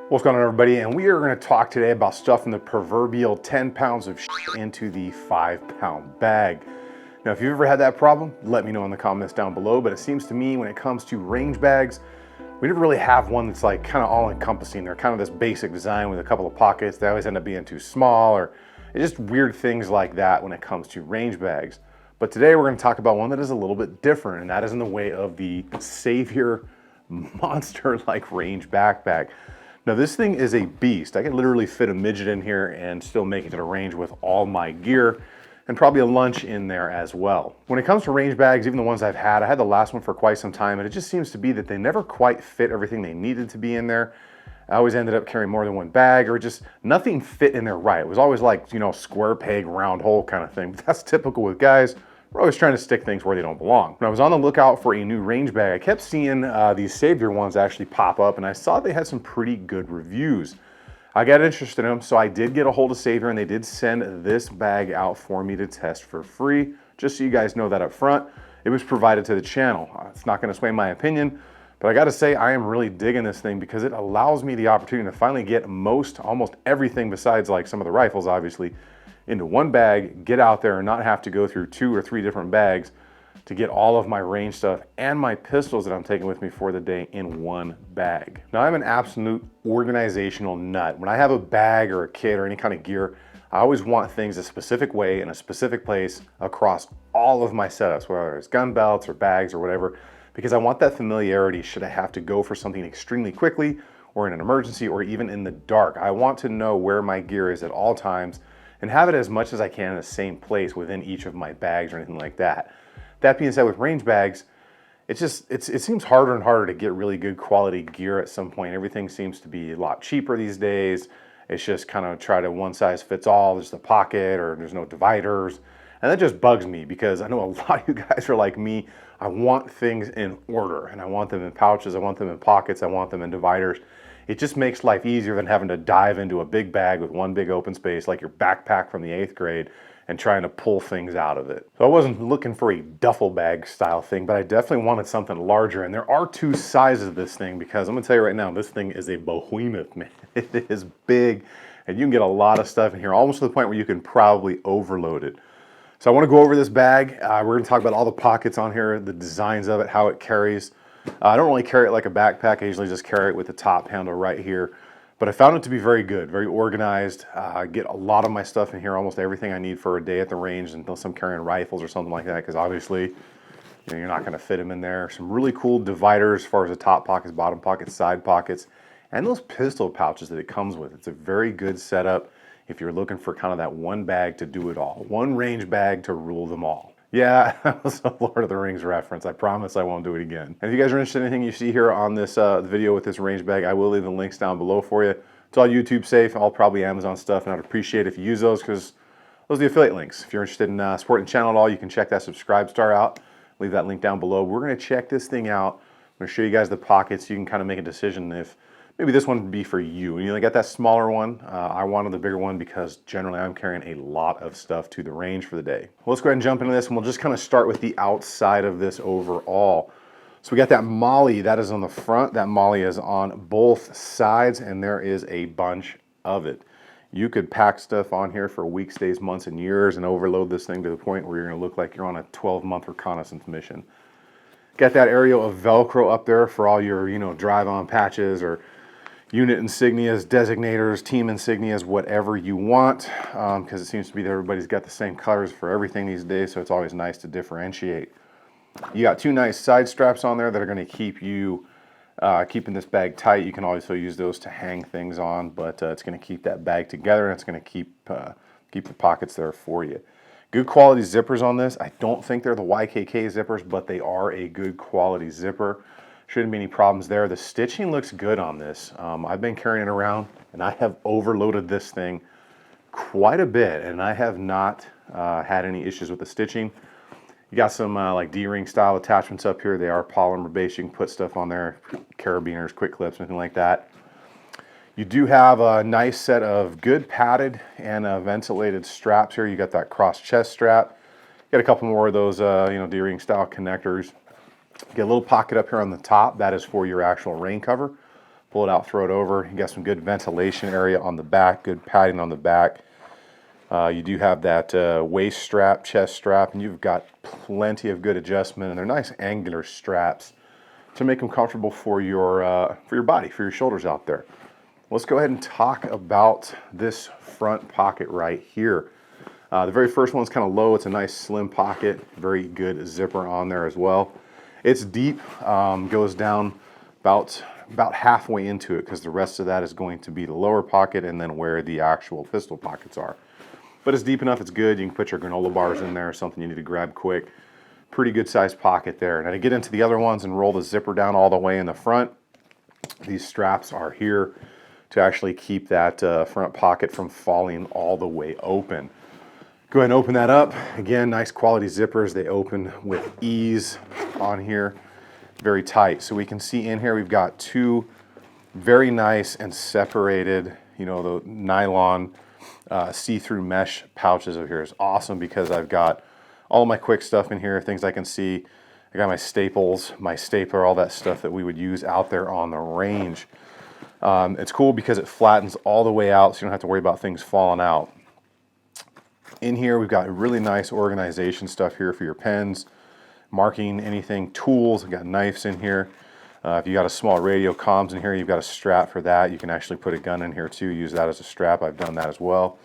What's going on, everybody? And we are going to talk today about stuffing the proverbial 10 pounds of into the 5-pound bag. Now, if you've ever had that problem, let me know in the comments down below. But it seems to me when it comes to range bags, we never really have one that's like kind of all encompassing. They're kind of this basic design with a couple of pockets. They always end up being too small, or it's just weird things like that when it comes to range bags. But today we're going to talk about one that is a little bit different, and that is in the way of the Savior monster-like range backpack. Now this thing is a beast. I can literally fit a midget in here and still make it to the range with all my gear, and probably a lunch in there as well. When it comes to range bags, even the ones I've had, I had the last one for quite some time, and it just seems to be that they never quite fit everything they needed to be in there. I always ended up carrying more than one bag, or just nothing fit in there right. It was always like, you know, square peg, round hole kind of thing. But that's typical with guys. We're always trying to stick things where they don't belong. When I was on the lookout for a new range bag, I kept seeing these Savior ones actually pop up, and I saw they had some pretty good reviews. I got interested in them, so I did get a hold of Savior, and they did send this bag out for me to test for free. Just so you guys know that up front, it was provided to the channel. It's not gonna sway my opinion, but I gotta say, I am really digging this thing because it allows me the opportunity to finally get almost everything besides like some of the rifles, obviously, into one bag, get out there and not have to go through 2 or 3 different bags to get all of my range stuff and my pistols that I'm taking with me for the day in one bag. Now, I'm an absolute organizational nut. When I have a bag or a kit or any kind of gear, I always want things a specific way in a specific place across all of my setups, whether it's gun belts or bags or whatever, because I want that familiarity should I have to go for something extremely quickly or in an emergency or even in the dark. I want to know where my gear is at all times and have it as much as I can in the same place within each of my bags or anything like that. That being said, with range bags, it seems harder and harder to get really good quality gear at some point. Everything seems to be a lot cheaper these days. It's just kind of try to one size fits all. There's the pocket or there's no dividers. And that just bugs me because I know a lot of you guys are like me. I want things in order, and I want them in pouches, I want them in pockets, I want them in dividers. It just makes life easier than having to dive into a big bag with one big open space like your backpack from the 8th grade and trying to pull things out of it. So I wasn't looking for a duffel bag style thing, but I definitely wanted something larger. And there are 2 sizes of this thing because I'm gonna tell you right now, this thing is a behemoth, man. It is big, and you can get a lot of stuff in here, almost to the point where you can probably overload it. So I wanna go over this bag. We're gonna talk about all the pockets on here, the designs of it, how it carries. I don't really carry it like a backpack. I usually just carry it with the top handle right here. But I found it to be very good, very organized. I get a lot of my stuff in here, almost everything I need for a day at the range, unless I'm carrying rifles or something like that, because obviously, you know, you're not going to fit them in there. Some really cool dividers as far as the top pockets, bottom pockets, side pockets, and those pistol pouches that it comes with. It's a very good setup if you're looking for kind of that one bag to do it all. One range bag to rule them all. Yeah, that was a Lord of the Rings reference. I promise I won't do it again. And if you guys are interested in anything you see here on this video with this range bag, I will leave the links down below for you. It's all YouTube safe, all probably Amazon stuff, and I'd appreciate it if you use those because those are the affiliate links. If you're interested in supporting the channel at all, you can check that subscribe star out. Leave that link down below. We're going to check this thing out. I'm going to show you guys the pockets so you can kind of make a decision if maybe this one would be for you. And you got that smaller one. I wanted the bigger one because generally I'm carrying a lot of stuff to the range for the day. Well, let's go ahead and jump into this, and we'll just kind of start with the outside of this overall. So we got that MOLLE, that is on the front. That MOLLE is on both sides, and there is a bunch of it. You could pack stuff on here for weeks, days, months, and years and overload this thing to the point where you're going to look like you're on a 12-month reconnaissance mission. Got that area of Velcro up there for all your, you know, drive-on patches or unit insignias, designators, team insignias, whatever you want, because it seems to be that everybody's got the same colors for everything these days, so it's always nice to differentiate. You got 2 nice side straps on there that are going to keep you keeping this bag tight. You can also use those to hang things on, but it's going to keep that bag together, and it's going to keep the pockets there for you. Good quality zippers on this. I don't think they're the YKK zippers, but they are a good quality zipper. Shouldn't be any problems there. The stitching looks good on this. I've been carrying it around, and I have overloaded this thing quite a bit, and I have not had any issues with the stitching. You got some like D-ring style attachments up here. They are polymer based. You can put stuff on there, carabiners, quick clips, anything like that. You do have a nice set of good padded and ventilated straps here. You got that cross chest strap. Got a couple more of those you know, D-ring style connectors. Get a little pocket up here on the top. That is for your actual rain cover. Pull it out, throw it over. You got some good ventilation area on the back, good padding on the back. You do have that waist strap, chest strap, and you've got plenty of good adjustment, and they're nice angular straps to make them comfortable for your body, for your shoulders out there. Let's go ahead and talk about this front pocket right here. The very first one's kind of low. It's a nice slim pocket, very good zipper on there as well. It's deep, goes down about halfway into it, because the rest of that is going to be the lower pocket and then where the actual pistol pockets are. But it's deep enough, it's good. You can put your granola bars in there, something you need to grab quick. Pretty good sized pocket there. Now to get into the other ones and roll the zipper down all the way in the front, these straps are here to actually keep that front pocket from falling all the way open. Go ahead and open that up. Again, nice quality zippers. They open with ease on here, very tight. So we can see in here we've got two very nice and separated, you know, the nylon see-through mesh pouches over here. Is awesome because I've got all of my quick stuff in here, things I can see. I got my staples, my stapler, all that stuff that we would use out there on the range. It's cool because it flattens all the way out, so you don't have to worry about things falling out. In here we've got really nice organization stuff here for your pens, marking anything, tools. I've got knives in here. If you got a small radio comms in here, you've got a strap for that. You can actually put a gun in here too, use that as a strap. I've done that as well.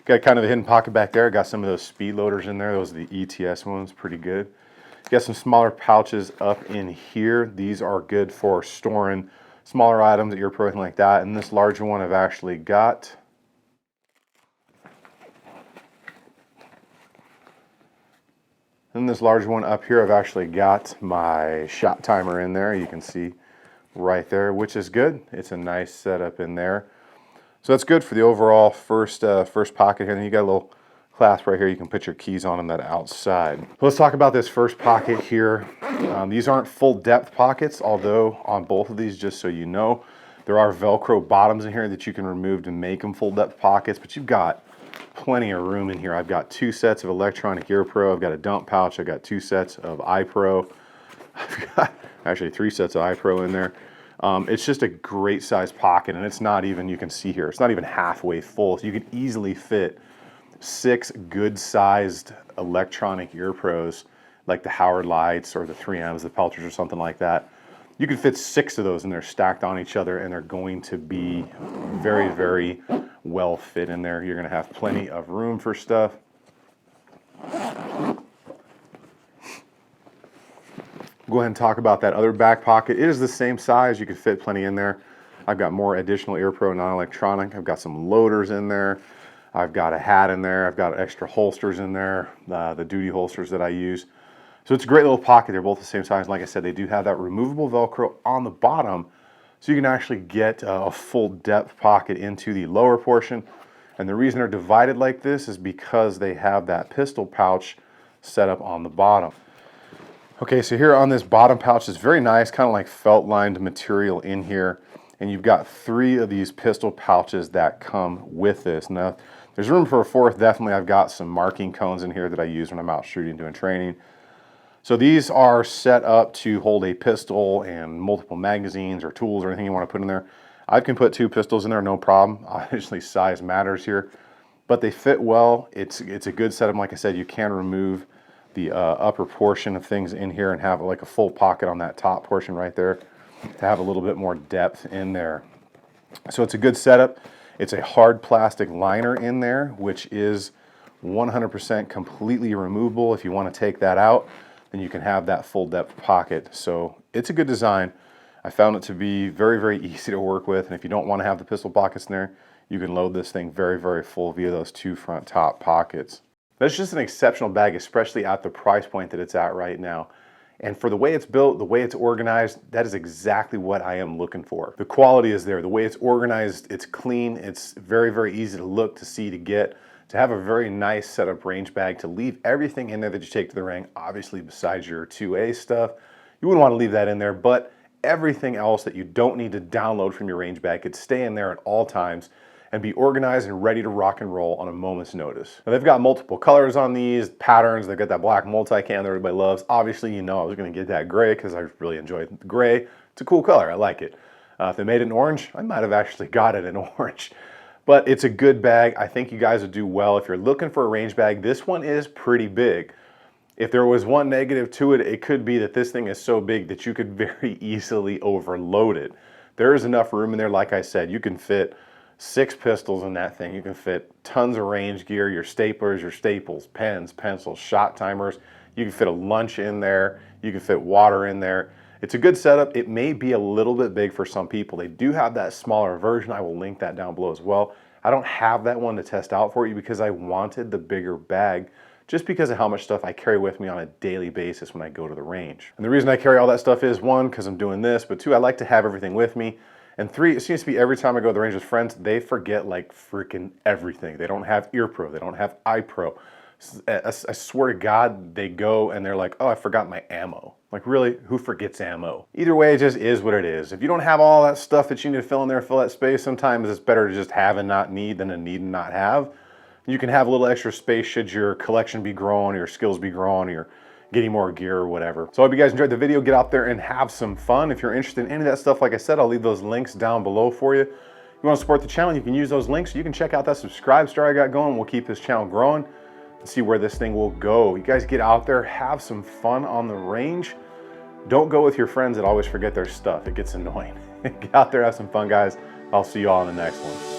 Got kind of a hidden pocket back there. Got some of those speed loaders in there. Those are the ETS ones, pretty good. Got some smaller pouches up in here. These are good for storing smaller items, ear pro, anything like that. And this larger one I've actually got. And this large one up here, I've actually got my shot timer in there. You can see right there, which is good. It's a nice setup in there. So that's good for the overall first pocket here. And you got a little clasp right here. You can put your keys on that outside. So let's talk about this first pocket here. These aren't full depth pockets, although on both of these, just so you know, there are Velcro bottoms in here that you can remove to make them full depth pockets, but you've got plenty of room in here. I've got two sets of electronic ear pro. I've got a dump pouch. I've got two sets of iPro. I've got actually three sets of iPro in there. It's just a great size pocket, and it's not even, you can see here, it's not even halfway full. So you could easily fit 6 good sized electronic ear pros, like the Howard Lights or the 3Ms, the Pelters or something like that. You could fit 6 of those in there stacked on each other, and they're going to be very, very well fit in there. You're going to have plenty of room for stuff. Go ahead and talk about that other back pocket. It is the same size. You could fit plenty in there. I've got more additional ear pro non-electronic. I've got some loaders in there. I've got a hat in there. I've got extra holsters in there, the duty holsters that I use. So it's a great little pocket. They're both the same size. Like I said, they do have that removable Velcro on the bottom, so you can actually get a full depth pocket into the lower portion. And the reason they're divided like this is because they have that pistol pouch set up on the bottom. Okay, so here on this bottom pouch is very nice, kind of like felt lined material in here. And you've got 3 of these pistol pouches that come with this. Now, there's room for a 4th, definitely. I've got some marking cones in here that I use when I'm out shooting, doing training. So these are set up to hold a pistol and multiple magazines or tools or anything you want to put in there. I can put 2 pistols in there, no problem. Obviously size matters here, but they fit well. It's a good setup. Like I said, you can remove the upper portion of things in here and have like a full pocket on that top portion right there to have a little bit more depth in there. So it's a good setup. It's a hard plastic liner in there, which is 100% completely removable. If you want to take that out, then you can have that full depth pocket. So it's a good design. I found it to be very, very easy to work with. And if you don't want to have the pistol pockets in there, you can load this thing very, very full via those 2 front top pockets. That's just an exceptional bag, especially at the price point that it's at right now. And for the way it's built, the way it's organized, that is exactly what I am looking for. The quality is there. The way it's organized, it's clean. It's very, very easy to look, to see, to get. To have a very nice setup range bag, to leave everything in there that you take to the ring, obviously besides your 2A stuff. You wouldn't want to leave that in there, but everything else that you don't need to download from your range bag could stay in there at all times and be organized and ready to rock and roll on a moment's notice. Now, they've got multiple colors on these, patterns. They've got that black multicam that everybody loves. Obviously, you know I was going to get that gray because I really enjoy the gray. It's a cool color. I like it. If they made it in orange, I might have actually got it in orange. But it's a good bag. I think you guys would do well. If you're looking for a range bag, this one is pretty big. If there was one negative to it, it could be that this thing is so big that you could very easily overload it. There is enough room in there. Like I said, you can fit 6 pistols in that thing. You can fit tons of range gear, your staplers, your staples, pens, pencils, shot timers. You can fit a lunch in there. You can fit water in there. It's a good setup. It may be a little bit big for some people. They do have that smaller version. I will link that down below as well. I don't have that one to test out for you because I wanted the bigger bag, just because of how much stuff I carry with me on a daily basis when I go to the range. And the reason I carry all that stuff is, 1, because I'm doing this, but 2, I like to have everything with me. And 3, it seems to be every time I go to the range with friends, they forget like freaking everything. They don't have ear pro, they don't have eye pro. I swear to God, they go and they're like, oh, I forgot my ammo. Like, really, who forgets ammo? Either way, it just is what it is. If you don't have all that stuff that you need to fill in there, fill that space, sometimes it's better to just have and not need than to need and not have. You can have a little extra space should your collection be growing, or your skills be growing, or you're getting more gear or whatever. So I hope you guys enjoyed the video. Get out there and have some fun. If you're interested in any of that stuff, like I said, I'll leave those links down below for you. If you want to support the channel, you can use those links. You can check out that subscribe star I got going. We'll keep this channel growing and see where this thing will go. You guys get out there, have some fun on the range. Don't go with your friends that always forget their stuff. It gets annoying. Get out there, have some fun, guys. I'll see you all in the next one.